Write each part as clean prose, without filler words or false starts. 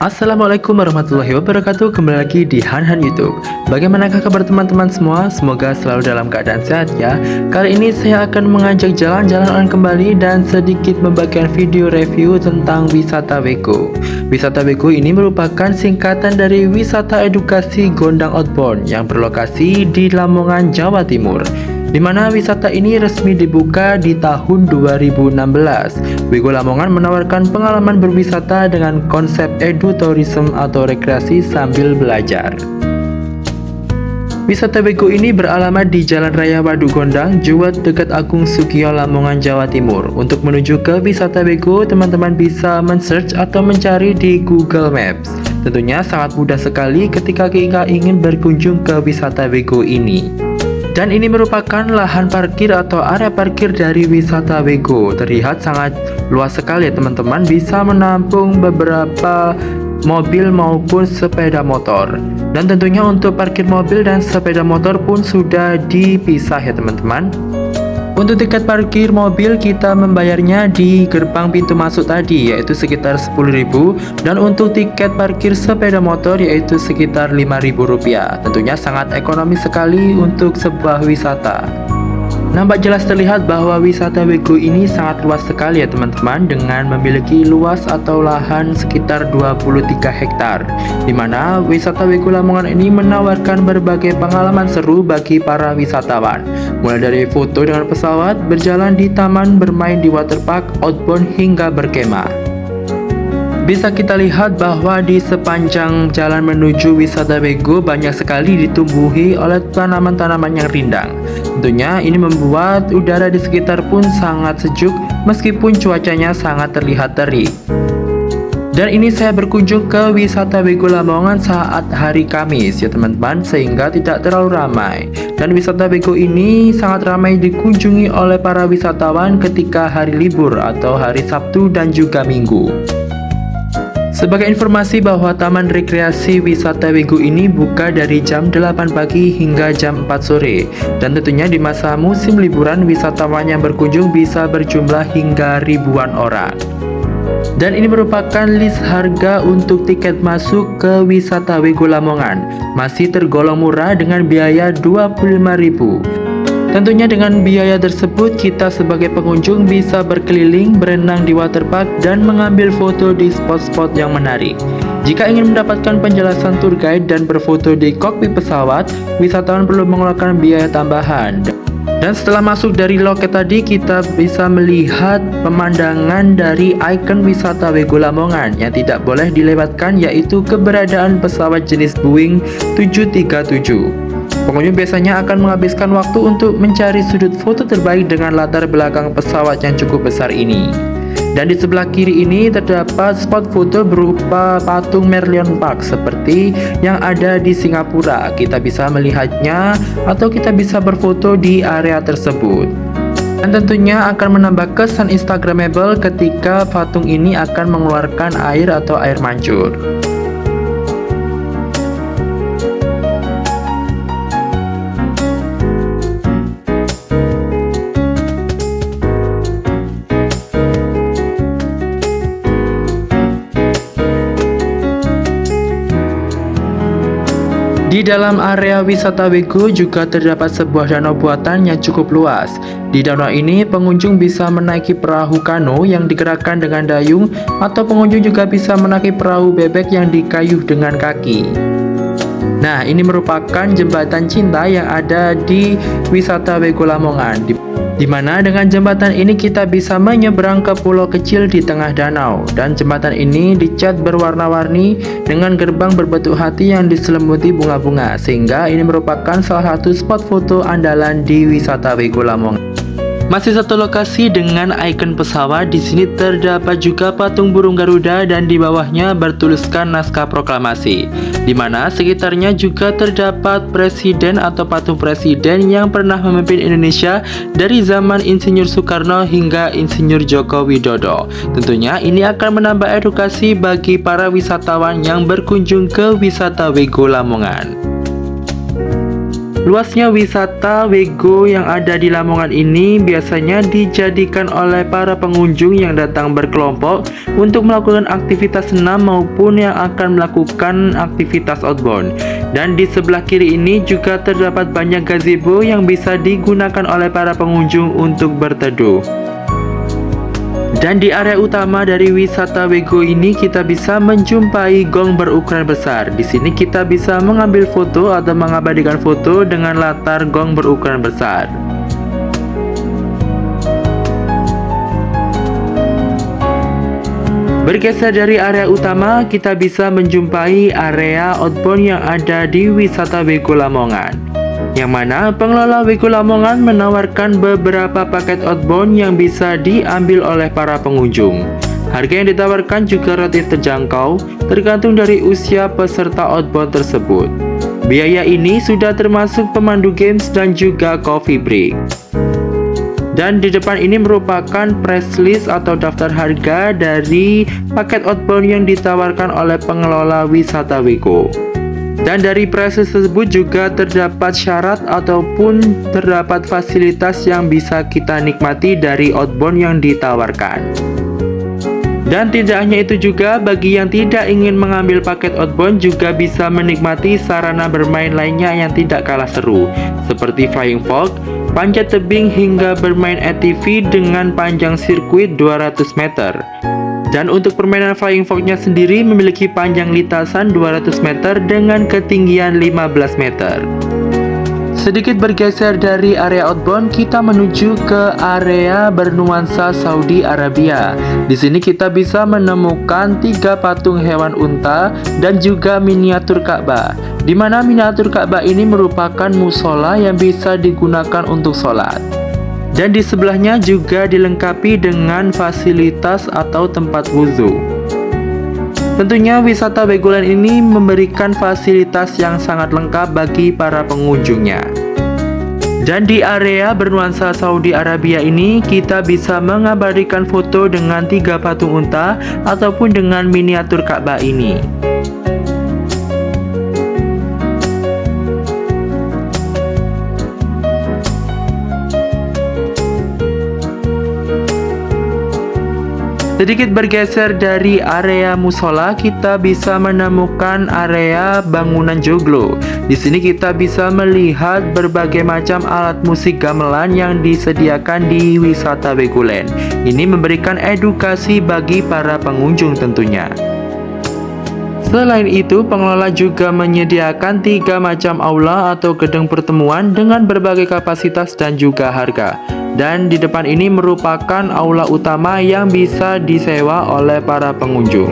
Assalamualaikum warahmatullahi wabarakatuh. Kembali lagi di Han YouTube. Bagaimanakah kabar teman-teman semua? Semoga selalu dalam keadaan sehat ya. Kali ini saya akan mengajak jalan-jalan kembali dan sedikit membagikan video review tentang wisata Wego. Wisata Wego ini merupakan singkatan dari Wisata Edukasi Gondang Outbound yang berlokasi di Lamongan, Jawa Timur, di mana wisata ini resmi dibuka di tahun 2016. Wego Lamongan menawarkan pengalaman berwisata dengan konsep edutourism atau rekreasi sambil belajar. Wisata Wego ini beralamat di Jalan Raya Waduk Gondang, Juwet dekat Agung Sugio, Lamongan, Jawa Timur. Untuk menuju ke wisata Wego, teman-teman bisa men-search atau mencari di Google Maps. Tentunya sangat mudah sekali ketika kita ingin berkunjung ke wisata Wego ini. Dan ini merupakan lahan parkir atau area parkir dari wisata Wego. Terlihat sangat luas sekali ya teman-teman, bisa menampung beberapa mobil maupun sepeda motor. Dan tentunya untuk parkir mobil dan sepeda motor pun sudah dipisah ya teman-teman. Untuk tiket parkir mobil kita membayarnya di gerbang pintu masuk tadi, yaitu sekitar Rp10.000, dan untuk tiket parkir sepeda motor yaitu sekitar Rp5.000. Tentunya sangat ekonomis sekali untuk sebuah wisata. Nampak jelas terlihat bahwa wisata Wego ini sangat luas sekali ya teman-teman, dengan memiliki luas atau lahan sekitar 23 hektar, di mana wisata Wego Lamongan ini menawarkan berbagai pengalaman seru bagi para wisatawan, mulai dari foto dengan pesawat, berjalan di taman, bermain di waterpark, outbound hingga berkemah. Bisa kita lihat bahwa di sepanjang jalan menuju wisata Wego banyak sekali ditumbuhi oleh tanaman-tanaman yang rindang. Tentunya ini membuat udara di sekitar pun sangat sejuk meskipun cuacanya sangat terlihat terik. Dan ini saya berkunjung ke wisata Wego Lamongan saat hari Kamis ya teman-teman, sehingga tidak terlalu ramai. Dan wisata Wego ini sangat ramai dikunjungi oleh para wisatawan ketika hari libur atau hari Sabtu dan juga Minggu. Sebagai informasi bahwa Taman Rekreasi Wisata Wego ini buka dari jam 8 pagi hingga jam 4 sore. Dan tentunya di masa musim liburan, wisatawan yang berkunjung bisa berjumlah hingga ribuan orang. Dan ini merupakan list harga untuk tiket masuk ke wisata Wego Lamongan. Masih tergolong murah dengan biaya Rp25.000. Tentunya dengan biaya tersebut kita sebagai pengunjung bisa berkeliling, berenang di waterpark, dan mengambil foto di spot-spot yang menarik. Jika ingin mendapatkan penjelasan tour guide dan berfoto di kokpit pesawat, wisatawan perlu mengeluarkan biaya tambahan. Dan setelah masuk dari loket tadi, kita bisa melihat pemandangan dari ikon wisata Wego Lamongan yang tidak boleh dilewatkan, yaitu keberadaan pesawat jenis Boeing 737. Pengunjung biasanya akan menghabiskan waktu untuk mencari sudut foto terbaik dengan latar belakang pesawat yang cukup besar ini. Dan di sebelah kiri ini terdapat spot foto berupa patung Merlion Park seperti yang ada di Singapura. Kita bisa melihatnya atau kita bisa berfoto di area tersebut. Dan tentunya akan menambah kesan instagramable ketika patung ini akan mengeluarkan air atau air mancur. Di dalam area wisata Wego juga terdapat sebuah danau buatan yang cukup luas. Di danau ini pengunjung bisa menaiki perahu kano yang digerakkan dengan dayung, atau pengunjung juga bisa menaiki perahu bebek yang dikayuh dengan kaki. Nah, ini merupakan jembatan cinta yang ada di wisata Wego Lamongan, di mana dengan jembatan ini kita bisa menyeberang ke pulau kecil di tengah danau. Dan jembatan ini dicat berwarna-warni dengan gerbang berbentuk hati yang diselimuti bunga-bunga, sehingga ini merupakan salah satu spot foto andalan di wisata Wego Lamongan. Masih satu lokasi dengan ikon pesawat, di sini terdapat juga patung burung Garuda dan di bawahnya bertuliskan naskah proklamasi, di mana sekitarnya juga terdapat presiden atau patung presiden yang pernah memimpin Indonesia dari zaman Insinyur Soekarno hingga Insinyur Joko Widodo. Tentunya ini akan menambah edukasi bagi para wisatawan yang berkunjung ke wisata Wego Lamongan. Luasnya wisata Wego yang ada di Lamongan ini biasanya dijadikan oleh para pengunjung yang datang berkelompok untuk melakukan aktivitas senam maupun yang akan melakukan aktivitas outbound. Dan di sebelah kiri ini juga terdapat banyak gazebo yang bisa digunakan oleh para pengunjung untuk berteduh. Dan di area utama dari wisata Wego ini kita bisa menjumpai gong berukuran besar. Di sini kita bisa mengambil foto atau mengabadikan foto dengan latar gong berukuran besar. Bergeser dari area utama, kita bisa menjumpai area outbound yang ada di wisata Wego Lamongan, yang mana pengelola Wego Lamongan menawarkan beberapa paket outbound yang bisa diambil oleh para pengunjung. Harga yang ditawarkan juga relatif terjangkau, tergantung dari usia peserta outbound tersebut. Biaya ini sudah termasuk pemandu games dan juga coffee break. Dan di depan ini merupakan price list atau daftar harga dari paket outbound yang ditawarkan oleh pengelola wisata Wego. Dan dari price list tersebut juga terdapat syarat ataupun terdapat fasilitas yang bisa kita nikmati dari outbound yang ditawarkan. Dan tidak hanya itu juga, bagi yang tidak ingin mengambil paket outbound juga bisa menikmati sarana bermain lainnya yang tidak kalah seru, seperti flying fox, panjat tebing hingga bermain ATV dengan panjang sirkuit 200 meter. Dan untuk permainan flying fox-nya sendiri memiliki panjang lintasan 200 meter dengan ketinggian 15 meter. Sedikit bergeser dari area outbound, kita menuju ke area bernuansa Saudi Arabia. Di sini kita bisa menemukan 3 patung hewan unta dan juga miniatur Ka'bah, di mana miniatur Ka'bah ini merupakan musola yang bisa digunakan untuk sholat. Dan di sebelahnya juga dilengkapi dengan fasilitas atau tempat wudhu. Tentunya wisata Wegoland ini memberikan fasilitas yang sangat lengkap bagi para pengunjungnya. Dan di area bernuansa Saudi Arabia ini kita bisa mengabadikan foto dengan 3 patung unta ataupun dengan miniatur Ka'bah ini. Sedikit bergeser dari area musola, kita bisa menemukan area bangunan joglo. Di sini kita bisa melihat berbagai macam alat musik gamelan yang disediakan di wisata Wegoland. Ini memberikan edukasi bagi para pengunjung tentunya. Selain itu, pengelola juga menyediakan 3 macam aula atau gedung pertemuan dengan berbagai kapasitas dan juga harga. Dan di depan ini merupakan aula utama yang bisa disewa oleh para pengunjung.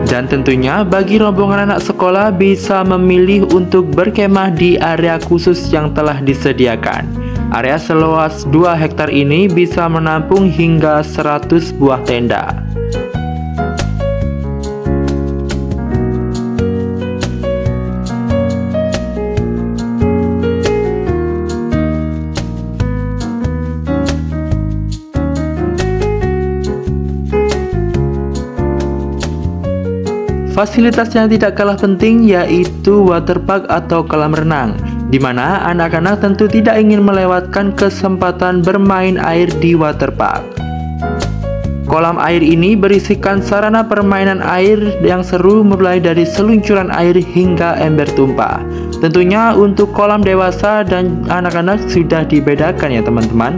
Dan tentunya bagi rombongan anak sekolah bisa memilih untuk berkemah di area khusus yang telah disediakan. Area seluas 2 hektar ini bisa menampung hingga 100 buah tenda. Fasilitas yang tidak kalah penting yaitu waterpark atau kolam renang, di mana anak-anak tentu tidak ingin melewatkan kesempatan bermain air di waterpark. Kolam air ini berisikan sarana permainan air yang seru mulai dari seluncuran air hingga ember tumpah. Tentunya untuk kolam dewasa dan anak-anak sudah dibedakan ya teman-teman.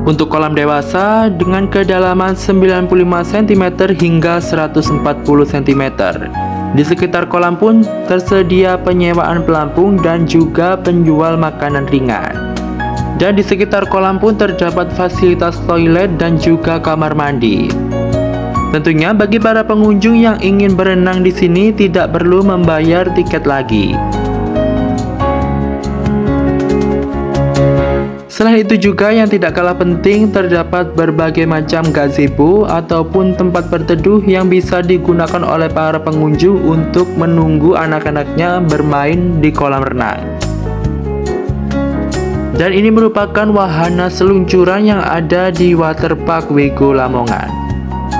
Untuk kolam dewasa dengan kedalaman 95 cm hingga 140 cm. Di sekitar kolam pun tersedia penyewaan pelampung dan juga penjual makanan ringan. Dan di sekitar kolam pun terdapat fasilitas toilet dan juga kamar mandi. Tentunya bagi para pengunjung yang ingin berenang di sini tidak perlu membayar tiket lagi. Selain itu juga yang tidak kalah penting terdapat berbagai macam gazebo ataupun tempat berteduh yang bisa digunakan oleh para pengunjung untuk menunggu anak-anaknya bermain di kolam renang. Dan ini merupakan wahana seluncuran yang ada di Waterpark Wego Lamongan.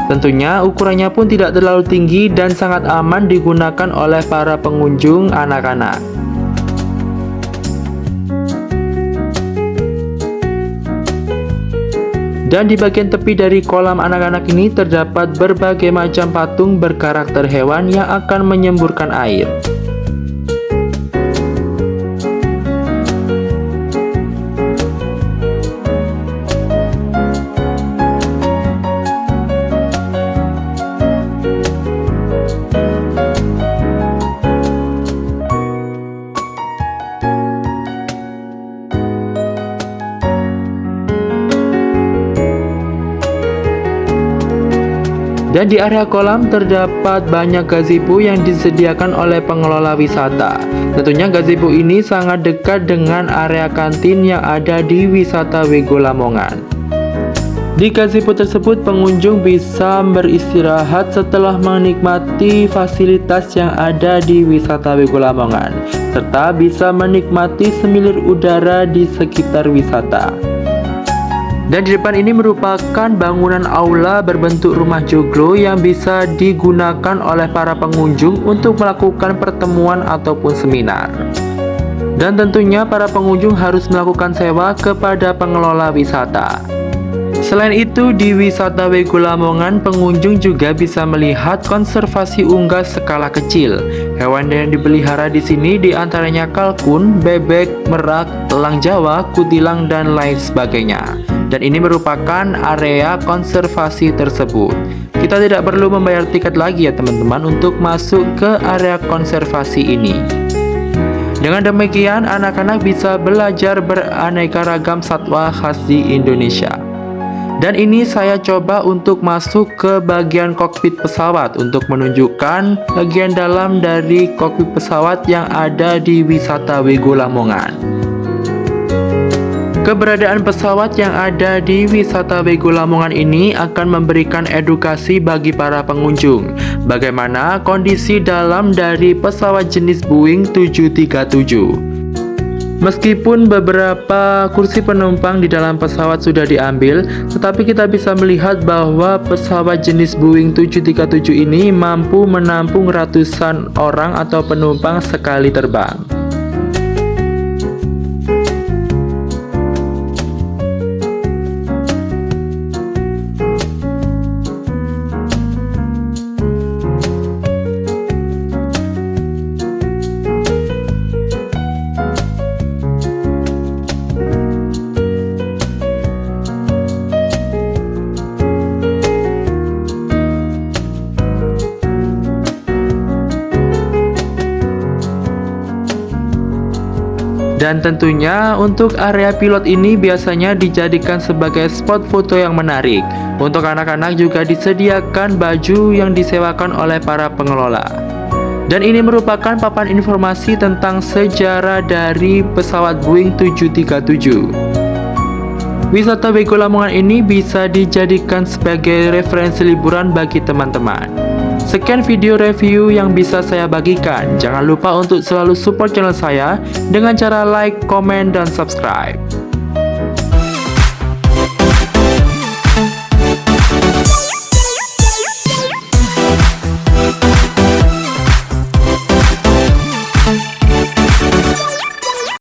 Tentunya ukurannya pun tidak terlalu tinggi dan sangat aman digunakan oleh para pengunjung anak-anak. Dan di bagian tepi dari kolam anak-anak ini terdapat berbagai macam patung berkarakter hewan yang akan menyemburkan air. Dan di area kolam terdapat banyak gazebo yang disediakan oleh pengelola wisata. Tentunya gazebo ini sangat dekat dengan area kantin yang ada di wisata Wego Lamongan. Di gazebo tersebut pengunjung bisa beristirahat setelah menikmati fasilitas yang ada di wisata Wego Lamongan, serta bisa menikmati semilir udara di sekitar wisata. Dan di depan ini merupakan bangunan aula berbentuk rumah joglo yang bisa digunakan oleh para pengunjung untuk melakukan pertemuan ataupun seminar. Dan tentunya para pengunjung harus melakukan sewa kepada pengelola wisata. Selain itu, di wisata Wego Lamongan, pengunjung juga bisa melihat konservasi unggas skala kecil. Hewan yang dipelihara di sini diantaranya kalkun, bebek, merak, elang Jawa, kutilang, dan lain sebagainya. Dan ini merupakan area konservasi tersebut. Kita tidak perlu membayar tiket lagi ya teman-teman untuk masuk ke area konservasi ini. Dengan demikian, anak-anak bisa belajar beraneka ragam satwa khas di Indonesia. Dan ini saya coba untuk masuk ke bagian kokpit pesawat untuk menunjukkan bagian dalam dari kokpit pesawat yang ada di wisata Wego Lamongan. Keberadaan pesawat yang ada di wisata Wego Lamongan ini akan memberikan edukasi bagi para pengunjung. Bagaimana kondisi dalam dari pesawat jenis Boeing 737. Meskipun beberapa kursi penumpang di dalam pesawat sudah diambil, tetapi kita bisa melihat bahwa pesawat jenis Boeing 737 ini mampu menampung ratusan orang atau penumpang sekali terbang. Dan tentunya untuk area pilot ini biasanya dijadikan sebagai spot foto yang menarik. Untuk anak-anak juga disediakan baju yang disewakan oleh para pengelola. Dan ini merupakan papan informasi tentang sejarah dari pesawat Boeing 737. Wisata Wego Lamongan ini bisa dijadikan sebagai referensi liburan bagi teman-teman. Sekian video review yang bisa saya bagikan. Jangan lupa untuk selalu support channel saya dengan cara like, komen, dan subscribe.